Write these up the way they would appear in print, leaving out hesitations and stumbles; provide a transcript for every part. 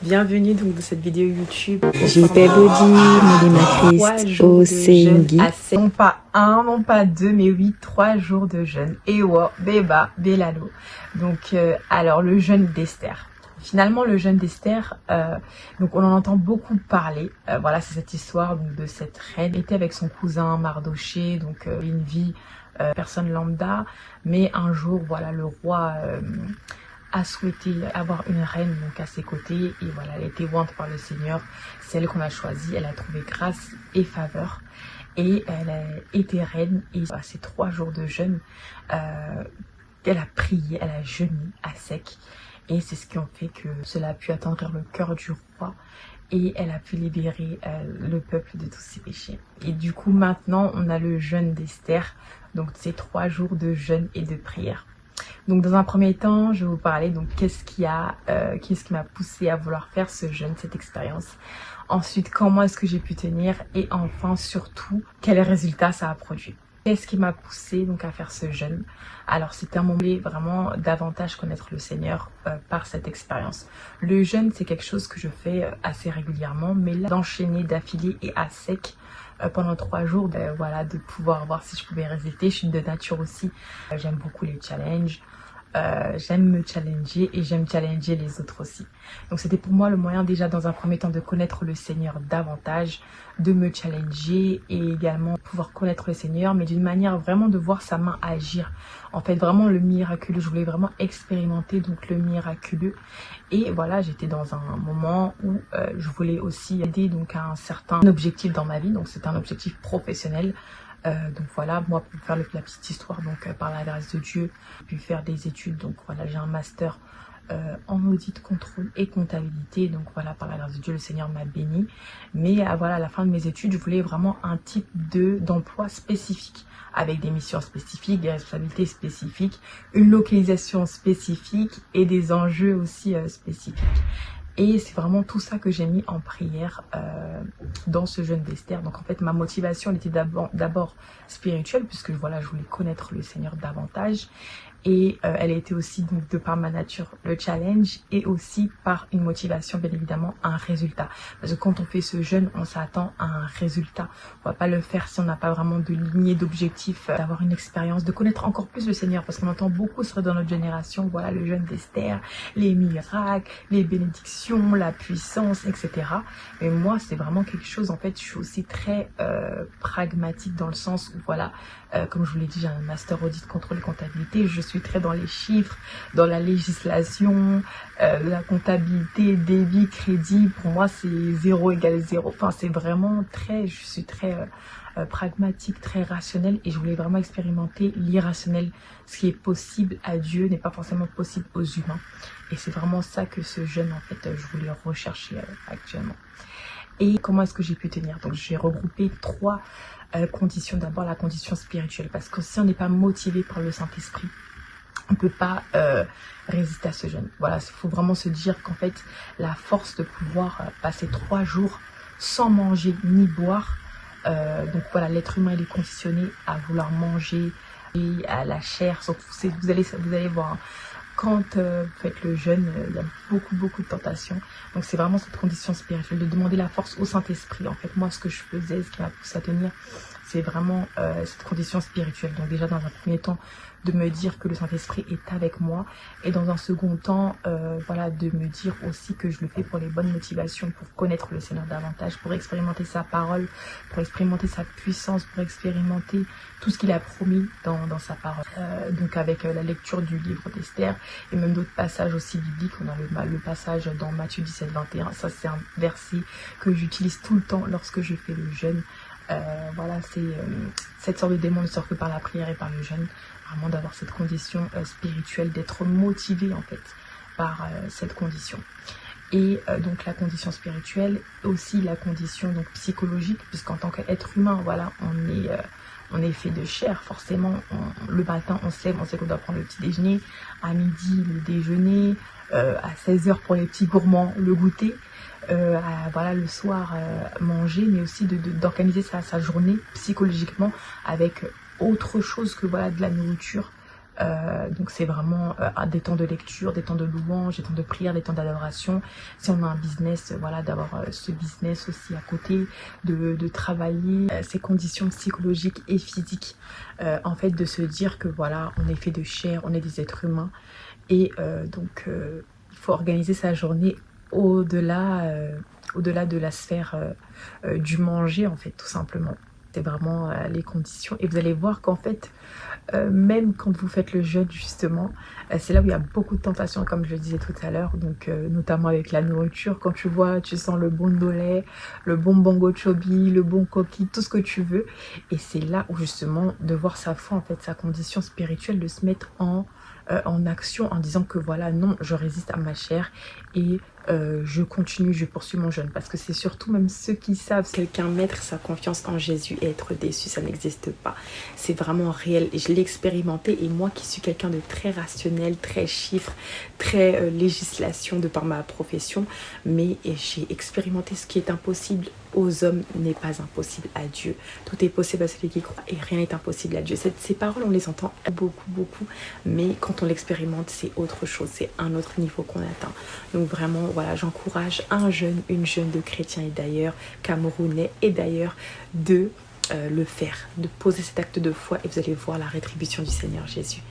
Bienvenue donc dans cette vidéo YouTube. JP Body, Mélimatrice, Osengi. Non pas un, non pas deux, mais oui, 3 jours de jeûne. Ewa, Beba, Belalo. Donc, alors le jeûne d'Esther. Finalement, le jeûne d'Esther, donc on en entend beaucoup parler. Voilà, c'est cette histoire donc, de cette reine. Elle était avec son cousin Mardoché, donc une vie personne lambda. Mais un jour, voilà, le roi a souhaité avoir une reine donc à ses côtés et voilà, elle a été ointe par le Seigneur, celle qu'on a choisie, elle a trouvé grâce et faveur et elle a été reine et à ces 3 jours de jeûne, elle a prié, elle a jeûné à sec et c'est ce qui a fait que cela a pu attendrir le cœur du roi et elle a pu libérer le peuple de tous ses péchés. Et du coup maintenant on a le jeûne d'Esther, donc ces 3 jours de jeûne et de prière. Donc dans un premier temps, je vais vous parler donc qu'est-ce qui m'a poussé à vouloir faire ce jeûne, cette expérience. Ensuite, comment est-ce que j'ai pu tenir et enfin surtout quels résultats ça a produit. Qu'est-ce qui m'a poussé donc à faire ce jeûne? Alors c'était un moment vraiment davantage connaître le Seigneur par cette expérience. Le jeûne c'est quelque chose que je fais assez régulièrement, mais là d'enchaîner d'affilée et à sec pendant 3 jours, voilà, de pouvoir voir si je pouvais résister. Je suis de nature aussi, j'aime beaucoup les challenges. J'aime me challenger et j'aime challenger les autres aussi. Donc c'était pour moi le moyen déjà dans un premier temps de connaître le Seigneur davantage, de me challenger et également pouvoir connaître le Seigneur, mais d'une manière vraiment de voir sa main agir. En fait vraiment le miraculeux, je voulais vraiment expérimenter donc le miraculeux. Et voilà, j'étais dans un moment où je voulais aussi aider donc à un certain objectif dans ma vie, donc c'est un objectif professionnel. Donc voilà, moi pour faire la petite histoire, donc par la grâce de Dieu, j'ai pu faire des études, donc voilà, j'ai un master en audit, contrôle et comptabilité, donc voilà, par la grâce de Dieu, le Seigneur m'a béni. Mais voilà, à la fin de mes études, je voulais vraiment un type d'emploi spécifique, avec des missions spécifiques, des responsabilités spécifiques, une localisation spécifique et des enjeux aussi spécifiques. Et c'est vraiment tout ça que j'ai mis en prière dans ce jeûne d'Esther. Donc en fait, ma motivation elle était d'abord spirituelle, puisque voilà, je voulais connaître le Seigneur davantage. Et elle a été aussi donc, de par ma nature le challenge et aussi par une motivation bien évidemment un résultat. Parce que quand on fait ce jeûne, on s'attend à un résultat. On va pas le faire si on n'a pas vraiment de lignée d'objectifs, d'avoir une expérience, de connaître encore plus le Seigneur. Parce qu'on entend beaucoup sur dans notre génération, voilà le jeûne d'Esther, les miracles, les bénédictions, la puissance, etc. Mais moi c'est vraiment quelque chose, en fait je suis aussi très pragmatique dans le sens où voilà, comme je vous l'ai dit, j'ai un master audit, contrôle et comptabilité, je suis très dans les chiffres, dans la législation, la comptabilité, débit, crédit. Pour moi, c'est 0 égale 0. Enfin, c'est vraiment je suis très pragmatique, très rationnelle et je voulais vraiment expérimenter l'irrationnel. Ce qui est possible à Dieu n'est pas forcément possible aux humains. Et c'est vraiment ça que ce jeûne, en fait, je voulais rechercher actuellement. Et comment est-ce que j'ai pu tenir? Donc, j'ai regroupé 3 conditions. D'abord, la condition spirituelle. Parce que si on n'est pas motivé par le Saint-Esprit, on ne peut pas résister à ce jeûne. Voilà, il faut vraiment se dire qu'en fait, la force de pouvoir passer 3 jours sans manger ni boire. Donc voilà, l'être humain il est conditionné à vouloir manger et à la chair. Vous allez voir, hein, quand vous faites le jeûne, il y a beaucoup de tentations. Donc c'est vraiment cette condition spirituelle de demander la force au Saint-Esprit. En fait, moi, ce que je faisais, ce qui m'a poussé à tenir, c'est vraiment cette condition spirituelle. Donc déjà, dans un premier temps, de me dire que le Saint-Esprit est avec moi. Et dans un second temps, voilà, de me dire aussi que je le fais pour les bonnes motivations, pour connaître le Seigneur davantage, pour expérimenter sa parole, pour expérimenter sa puissance, pour expérimenter tout ce qu'il a promis dans sa parole. Donc avec la lecture du livre d'Esther et même d'autres passages aussi bibliques. On a le passage dans Matthieu 17, 21. Ça, c'est un verset que j'utilise tout le temps lorsque je fais le jeûne. Voilà, c'est cette sorte de démon ne sort que par la prière et par le jeûne. Vraiment d'avoir cette condition spirituelle, d'être motivé en fait par cette condition. Et donc la condition spirituelle, aussi la condition donc psychologique, puisqu'en tant qu'être humain, voilà, on est fait de chair, forcément. Le matin, on se lève, on sait qu'on doit prendre le petit déjeuner, à midi, le déjeuner, à 16h pour les petits gourmands, le goûter. Voilà, le soir manger, mais aussi d'organiser sa journée psychologiquement avec autre chose que voilà de la nourriture Donc c'est vraiment des temps de lecture, des temps de louange, des temps de prière, des temps d'adoration. Si on a un business, voilà, d'avoir ce business aussi à côté, de travailler ses conditions psychologiques et physiques, en fait de se dire que voilà, on est fait de chair, on est des êtres humains, et donc il faut organiser sa journée au-delà au-delà de la sphère du manger, en fait, tout simplement. C'est vraiment les conditions, et vous allez voir qu'en fait même quand vous faites le jeûne justement, c'est là où il y a beaucoup de tentations, comme je le disais tout à l'heure, donc notamment avec la nourriture. Quand tu vois, tu sens le bon ndolé, le bon bongo chobi, le bon coquille, tout ce que tu veux, et c'est là où justement de voir sa foi, en fait sa condition spirituelle, de se mettre en action, en disant que voilà, non, je résiste à ma chair, et je continue, je poursuis mon jeûne. Parce que c'est surtout même ceux qui savent quelqu'un mettre sa confiance en Jésus et être déçu, ça n'existe pas. C'est vraiment réel, et je l'ai expérimenté. Et moi qui suis quelqu'un de très rationnel, très chiffre, très législation de par ma profession, mais j'ai expérimenté ce qui est impossible aux hommes n'est pas impossible à Dieu. Tout est possible à celui qui croit, et rien n'est impossible à Dieu. Ces paroles, on les entend beaucoup, mais quand on l'expérimente, c'est autre chose, c'est un autre niveau qu'on atteint. Donc vraiment, voilà, j'encourage une jeune de chrétiens, et d'ailleurs camerounais, et d'ailleurs de le faire, de poser cet acte de foi, et vous allez voir la rétribution du Seigneur Jésus.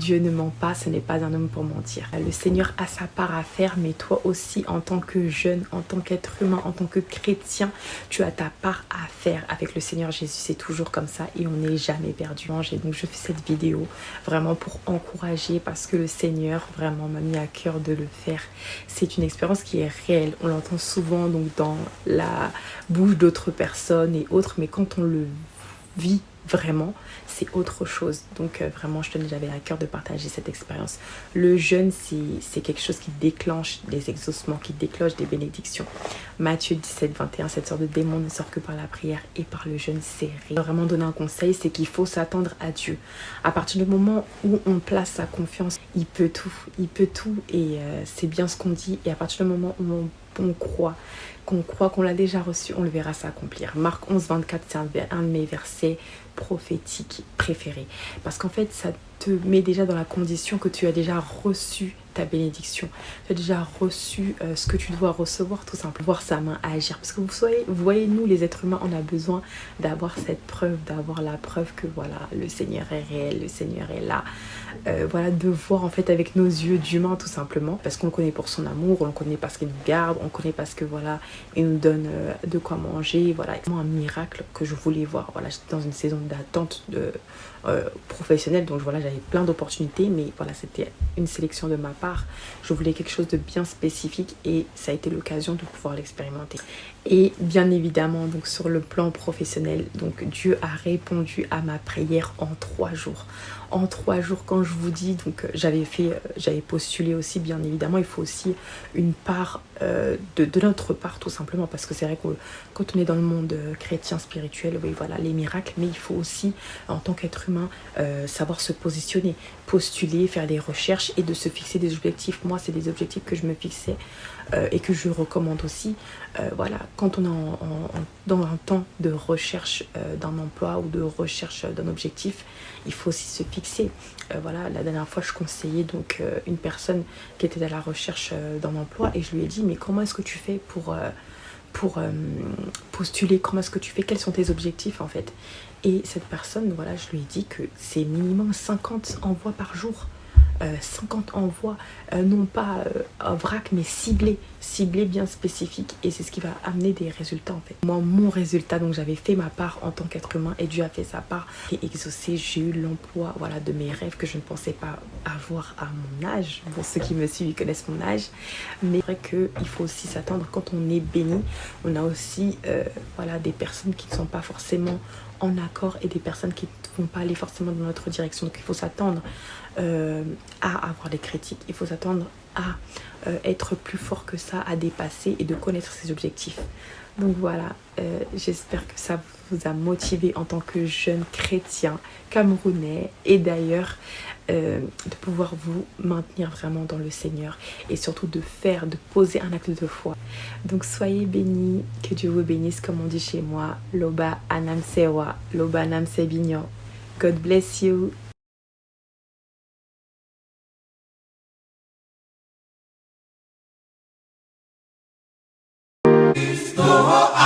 Dieu ne ment pas, ce n'est pas un homme pour mentir. Le Seigneur a sa part à faire, mais toi aussi, en tant que jeune, en tant qu'être humain, en tant que chrétien, tu as ta part à faire avec le Seigneur Jésus. C'est toujours comme ça, et on n'est jamais perdu. Et donc je fais cette vidéo vraiment pour encourager, parce que le Seigneur vraiment m'a mis à cœur de le faire. C'est une expérience qui est réelle. On l'entend souvent donc dans la bouche d'autres personnes et autres, mais quand on le vit vraiment, c'est autre chose. Donc vraiment, j'avais à cœur de partager cette expérience. Le jeûne, c'est quelque chose qui déclenche des exaucements, qui déclenche des bénédictions. Matthieu 17:21, cette sorte de démon ne sort que par la prière et par le jeûne. C'est réel. Vraiment donner un conseil, c'est qu'il faut s'attendre à Dieu. À partir du moment où on place sa confiance, il peut tout, et c'est bien ce qu'on dit. Et à partir du moment où on croit qu'on l'a déjà reçu, on le verra s'accomplir. Marc 11:24, c'est un de mes versets prophétiques préférés, parce qu'en fait ça te met déjà dans la condition que tu as déjà reçu ta bénédiction, tu as déjà reçu ce que tu dois recevoir, tout simplement, voir sa main agir. Parce que vous voyez, nous les êtres humains, on a besoin d'avoir cette preuve, d'avoir la preuve que voilà, le Seigneur est réel, le Seigneur est là, voilà, de voir en fait avec nos yeux d'humain, tout simplement, parce qu'on le connaît pour son amour, on le connaît parce qu'il nous garde, on le connaît parce que voilà, il nous donne de quoi manger, voilà. C'est un miracle que je voulais voir. Voilà, j'étais dans une saison d'attente professionnelle, donc voilà, j'avais plein d'opportunités, mais voilà, c'était une sélection de ma part. Je voulais quelque chose de bien spécifique, et ça a été l'occasion de pouvoir l'expérimenter. Et bien évidemment, donc sur le plan professionnel, donc Dieu a répondu à ma prière en 3 jours. En 3 jours, quand je vous dis, donc j'avais postulé aussi, bien évidemment, il faut aussi une part de notre part, tout simplement, parce que c'est vrai que quand on est dans le monde chrétien spirituel, oui, voilà, les miracles, mais il faut aussi, en tant qu'être humain, savoir se positionner, postuler, faire des recherches, et de se fixer des objectifs. Moi, c'est des objectifs que je me fixais et que je recommande aussi. Voilà, quand on est dans un temps de recherche d'un emploi ou de recherche d'un objectif, il faut aussi se fixer. Voilà, la dernière fois, je conseillais donc une personne qui était à la recherche d'un emploi, et je lui ai dit, mais comment est-ce que tu fais pour postuler, comment est-ce que tu fais, quels sont tes objectifs en fait? Et cette personne, voilà, je lui ai dit que c'est minimum 50 envois par jour. 50 envois, non pas en vrac, mais ciblés, bien spécifiques, et c'est ce qui va amener des résultats en fait. Moi, mon résultat, donc j'avais fait ma part en tant qu'être humain, et Dieu a fait sa part, et exaucé, j'ai eu l'emploi, voilà, de mes rêves que je ne pensais pas avoir à mon âge. Bon, ceux qui me suivent, ils connaissent mon âge, mais c'est vrai qu'il faut aussi s'attendre, quand on est béni, on a aussi voilà, des personnes qui ne sont pas forcément en accord, et des personnes qui ne vont pas aller forcément dans notre direction. Donc il faut s'attendre à avoir des critiques, il faut s'attendre à être plus fort que ça, à dépasser, et de connaître ses objectifs. Donc voilà, j'espère que ça vous a motivé en tant que jeune chrétien camerounais, et d'ailleurs de pouvoir vous maintenir vraiment dans le Seigneur, et surtout de poser un acte de foi. Donc soyez bénis, que Dieu vous bénisse, comme on dit chez moi, Loba Anam Sewa, Loba Anam Sebignon. God bless you. Toho